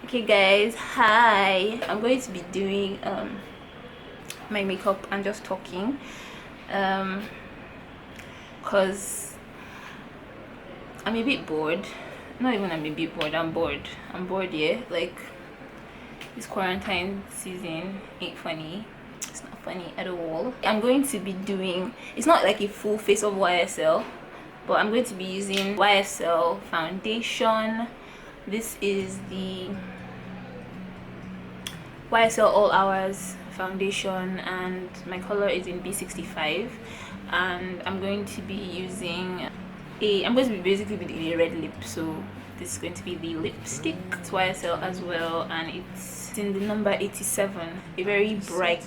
Okay guys, hi. I'm going to be doing my makeup and just talking cause I'm a bit bored. Not even I'm a bit bored, I'm bored, yeah. Like, this quarantine season ain't funny. It's not funny at all. I'm going to be doing, it's not like a full face of YSL, but I'm going to be using YSL foundation. This is the YSL All Hours foundation and my color is in B65, and I'm going to be using I'm going to be basically doing a red lip, so this is going to be the lipstick. It's YSL as well, and it's in the number 87, a very bright,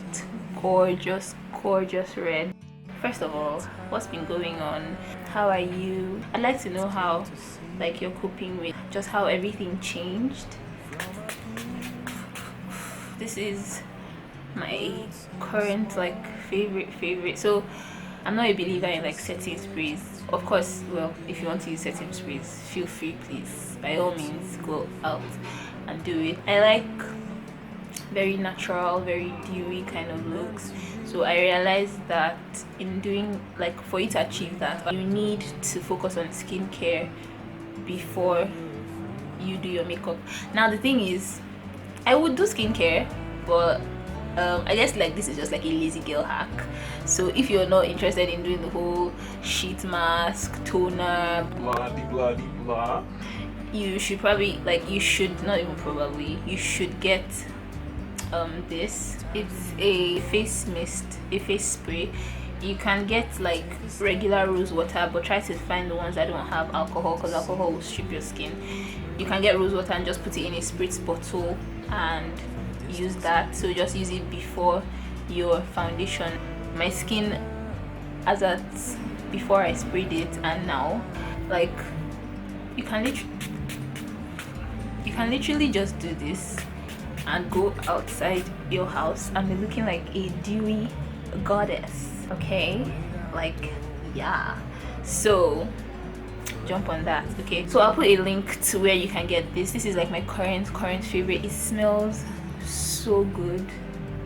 gorgeous red. First of all, what's been going on? How are you? I'd like to know how like you're coping with just how everything changed. This is my current like favorite. So I'm not a believer in like setting sprays. Of course, well, if you want to use setting sprays, feel free, please, by all means, go out and do it. I like very natural, very dewy kind of looks, so I realized that in doing, like, for you to achieve that, you need to focus on skincare before you do your makeup. Now the thing is, I would do skincare, but I guess like this is just like a lazy girl hack. So if you're not interested in doing the whole sheet mask, toner, blah blah blah, you should probably, like, you should not even probably, you should get this. It's a face mist, a face spray. You can get like regular rose water, but try to find the ones that don't have alcohol, because alcohol will strip your skin. You can get rose water and just put it in a spritz bottle and use that. So just use it before your foundation. My skin, as at before I sprayed it and now, like, you can literally just do this and go outside your house and be looking like a dewy goddess. Okay, like, yeah, so jump on that. Okay, so I'll put a link to where you can get this. This is like my current favorite. It smells so good.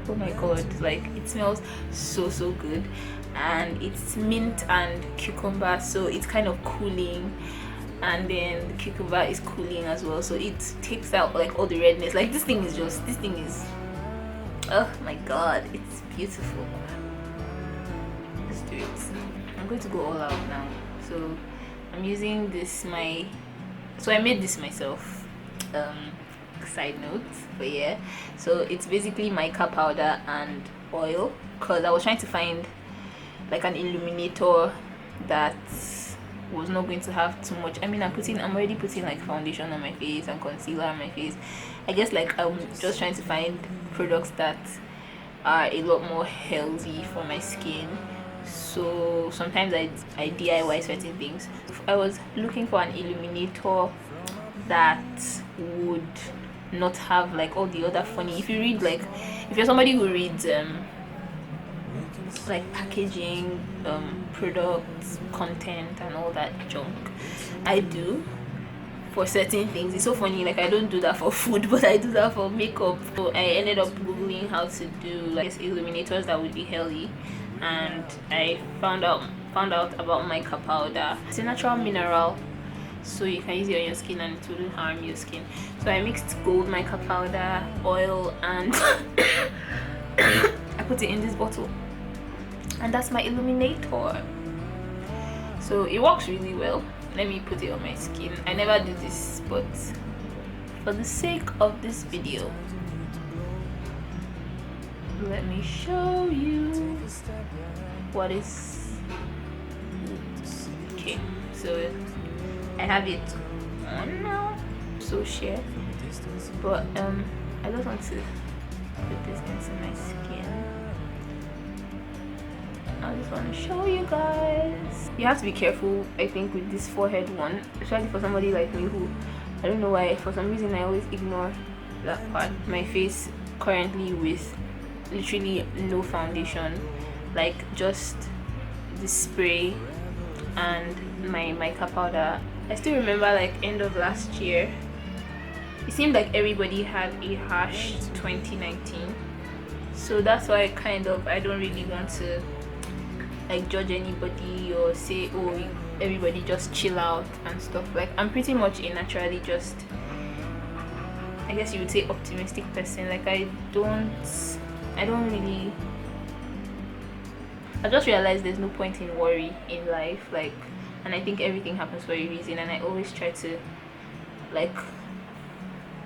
Oh my god, like, it smells so good, and it's mint and cucumber, so it's kind of cooling, and then the cucumber is cooling as well, so it takes out like all the redness. Like, this thing is oh my god, it's beautiful. Let's do it. I'm going to go all out now. So I'm using this, so I made this myself, side note, but yeah, so it's basically mica powder and oil, because I was trying to find like an illuminator that was not going to have too much. I mean, I'm already putting like foundation on my face and concealer on my face. I guess like I'm just trying to find products that are a lot more healthy for my skin. So sometimes I DIY certain things. I was looking for an illuminator that would not have like all the other funny, if you read, like, if you're somebody who reads like packaging, products, content and all that junk, I do for certain things. It's so funny, like, I don't do that for food, but I do that for makeup. So I ended up googling how to do like illuminators that would be healthy, and I found out about mica powder. It's a natural mineral, so you can use it on your skin and it wouldn't harm your skin. So I mixed gold mica powder, oil, and I put it in this bottle, and that's my illuminator. So it works really well. Let me put it on my skin. I never do this, but for the sake of this video, let me show you what is. Okay, so I have it on now, so share, but I just want to put this into my skin. I just want to show you guys. You have to be careful, I think, with this forehead one, especially for somebody like me who, I don't know why, for some reason I always ignore that part. My face currently with literally no foundation, like just the spray and my mica powder. I still remember like end of last year, it seemed like everybody had a harsh 2019, so that's why I don't really want to like judge anybody or say, oh, everybody just chill out and stuff. Like, I'm pretty much a naturally just, I guess you would say, optimistic person. Like, I don't really, I just realized there's no point in worry in life, like, and I think everything happens for a reason, and I always try to like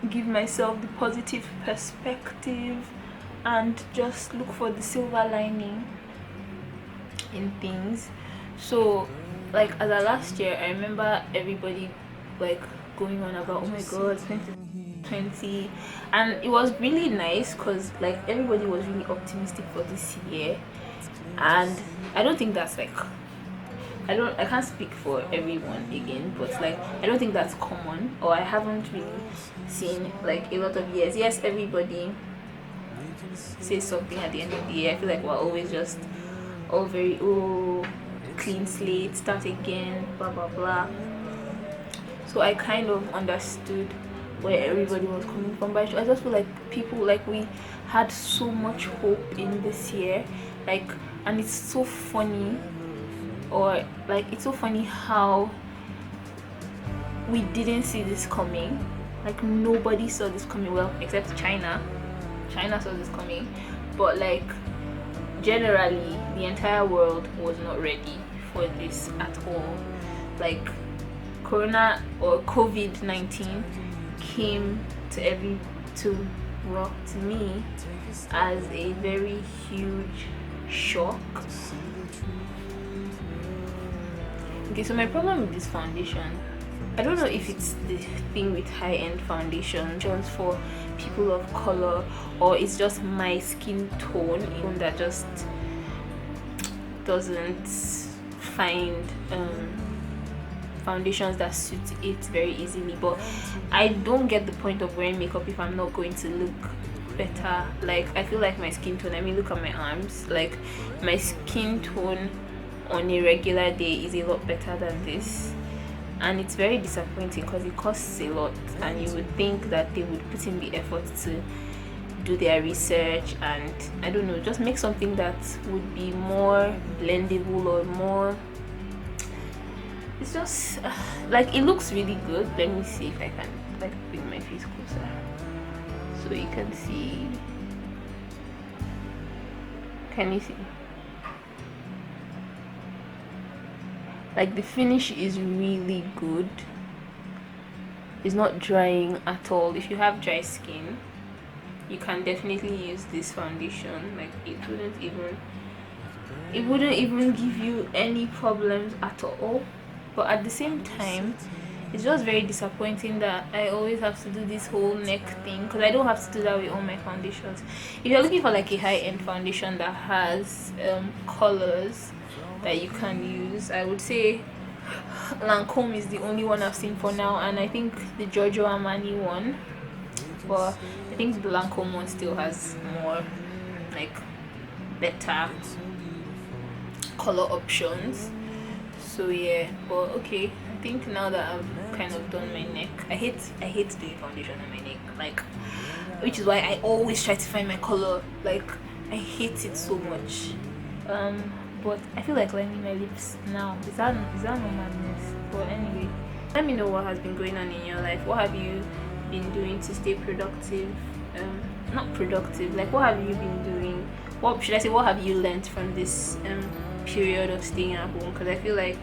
give myself the positive perspective and just look for the silver lining in things. So like as of last year, I remember everybody like going on about, oh my god, 2020, and it was really nice because like everybody was really optimistic for this year, and I don't think that's like, I can't speak for everyone again, but like I don't think that's common, or I haven't really seen like a lot of years. Yes, everybody says something at the end of the year. I feel like we're always just all very, oh, clean slate, start again, blah blah blah. So I kind of understood where everybody was coming from, but I just feel like people, like, we had so much hope in this year, like, and it's so funny, or like it's so funny how we didn't see this coming. Like, nobody saw this coming, well, except China saw this coming, but like generally the entire world was not ready for this at all. Like, corona or COVID-19 came to me as a very huge shock. Okay, so my problem with this foundation, I don't know if it's the thing with high-end foundations for people of color, or it's just my skin tone that just doesn't find foundations that suit it very easily. But I don't get the point of wearing makeup if I'm not going to look better. Like, I feel like my skin tone, I mean, look at my arms, like my skin tone on a regular day is a lot better than this, and it's very disappointing because it costs a lot, and you would think that they would put in the effort to do their research and, I don't know, just make something that would be more blendable or more, it's just like, it looks really good. Let me see if I can like bring my face closer so you can see. Can you see? Like, the finish is really good. It's not drying at all. If you have dry skin, you can definitely use this foundation. Like, it wouldn't even give you any problems at all. But at the same time, it's just very disappointing that I always have to do this whole neck thing, because I don't have to do that with all my foundations. If you're looking for like a high-end foundation that has colors that you can use, I would say Lancome is the only one I've seen for now, and I think the Giorgio Armani one, but I think the Lancome one still has more like better color options. So yeah, but okay, I think now that I've kind of done my neck, I hate doing foundation on my neck, like, which is why I always try to find my color. Like, I hate it so much. But I feel like lining my lips now. Is that no madness? But anyway, let me know what has been going on in your life. What have you been doing to stay productive? Not productive, like, what have you been doing? What should I say? What have you learned from this period of staying at home? Because I feel like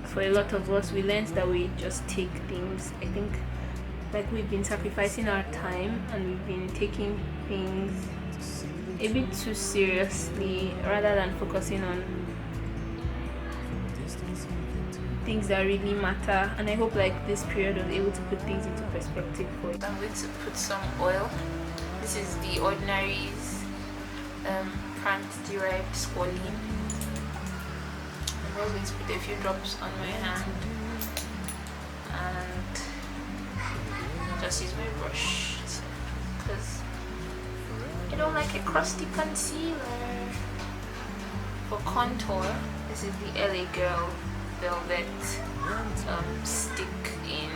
for a lot of us, we learned that we just take things, I think, like, we've been sacrificing our time and we've been taking things a bit too seriously rather than focusing on things that really matter. And I hope like this period was able to put things into perspective for you. I'm going to put some oil. This is the Ordinary's plant derived squalene. I'm going to put a few drops on my hand and just use my brush because I don't like a crusty concealer. For contour, this This is the LA Girl velvet stick in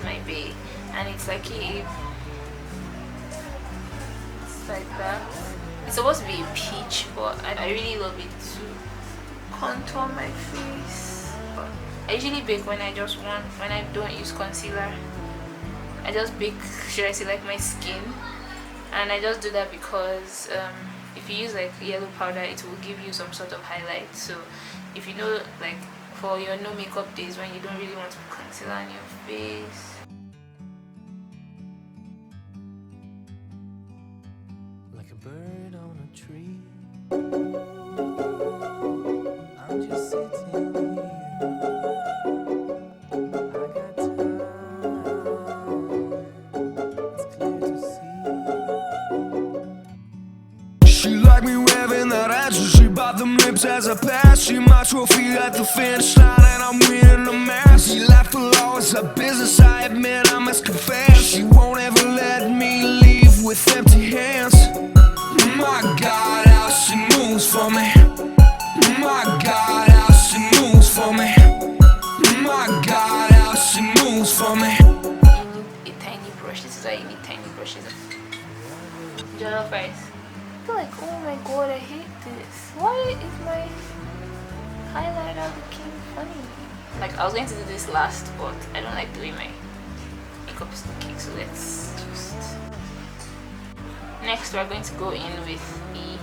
my bay, and it's like it's like that. It's supposed to be a peach, but I really love it to contour my face. But I usually bake when I don't use concealer. I just bake, should I say, like my skin, and I just do that because if you use like yellow powder, it will give you some sort of highlight. So if you know, like for your no makeup days when you don't really want to put concealer on your face. Like a bird on a tree, I'm just sitting here. I got time, it's clear to see. She like me wearing that ass, she bought them lips as I pass. She my trophy at the finish line, and I'm winning the match. She laughed for hours, a business I admit, I must confess. She won't ever let me leave with empty hands. My God, how she moves for me. My God, how she moves for me. My God, how she moves for me. You need a tiny brush. This is why you need tiny brushes. Jollof rice. I feel like, oh my god, I hate this. Why is my highlighter looking funny? Like, I was going to do this last, but I don't like the way my makeup is looking, so let's just... Next, we're going to go in with the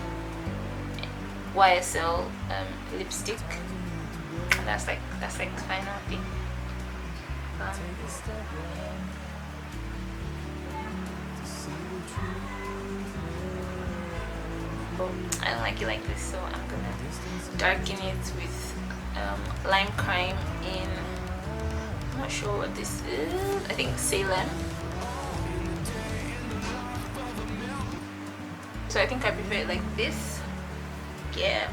YSL lipstick, and that's like the final thing. I don't like it like this, so I'm gonna darken it with lime crime in, I'm not sure what this is, I think Salem. So I think I prefer it like this. Yeah,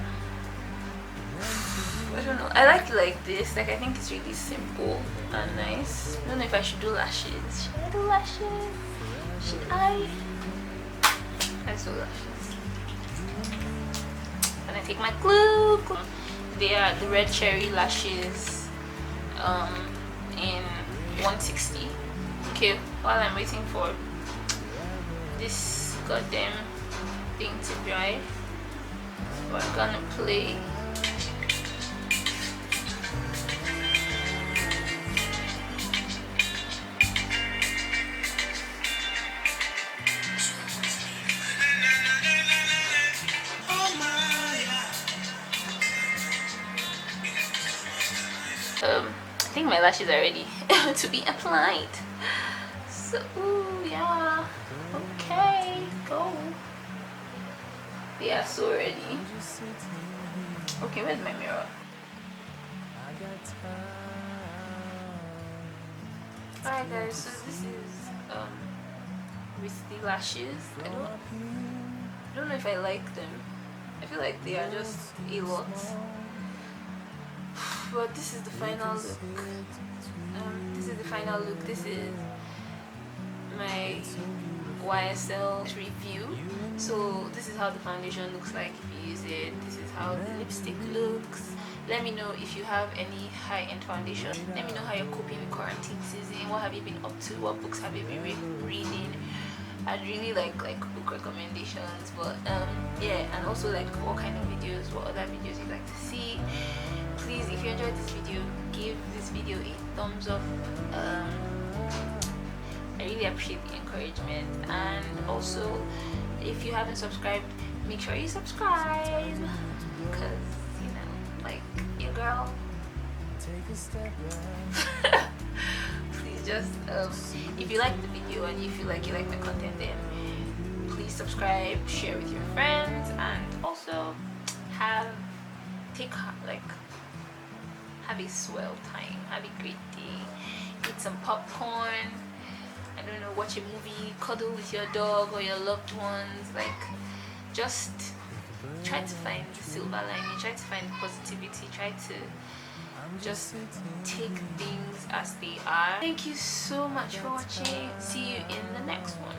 I don't know, I like it like this. Like, I think it's really simple and nice. I don't know if I should do lashes. Should I do lashes? Should I? Let's do lashes. And I take my glue. They are the red cherry lashes in 160. Okay, while I'm waiting for this goddamn thing to dry, we're gonna play I think my lashes are ready to be applied. So yeah, okay, go. They are so ready. Okay, where's my mirror? Alright guys, so this is with the lashes. I don't know if I like them. I feel like they are just a lot. But this is the final look. This is my YSL review. So this is how the foundation looks like if you use it. This is how the lipstick looks. Let me know if you have any high-end foundation. Let me know how you're coping with quarantine season. What have you been up to? What books have you been reading? I'd really like book recommendations. But yeah, and also like what kind of videos, what other videos you'd like to see. Please, if you enjoyed this video, give this video a thumbs up. I really appreciate the encouragement. And also, if you haven't subscribed, make sure you subscribe, because you know, like your girl. Please just if you like the video and you feel like you like my content, then please subscribe, share with your friends, and also have a swell time, have a great day, eat some popcorn, I don't know, watch a movie, cuddle with your dog or your loved ones. Like, just try to find the silver lining, try to find the positivity, try to just take things as they are. Thank you so much for watching. See you in the next one.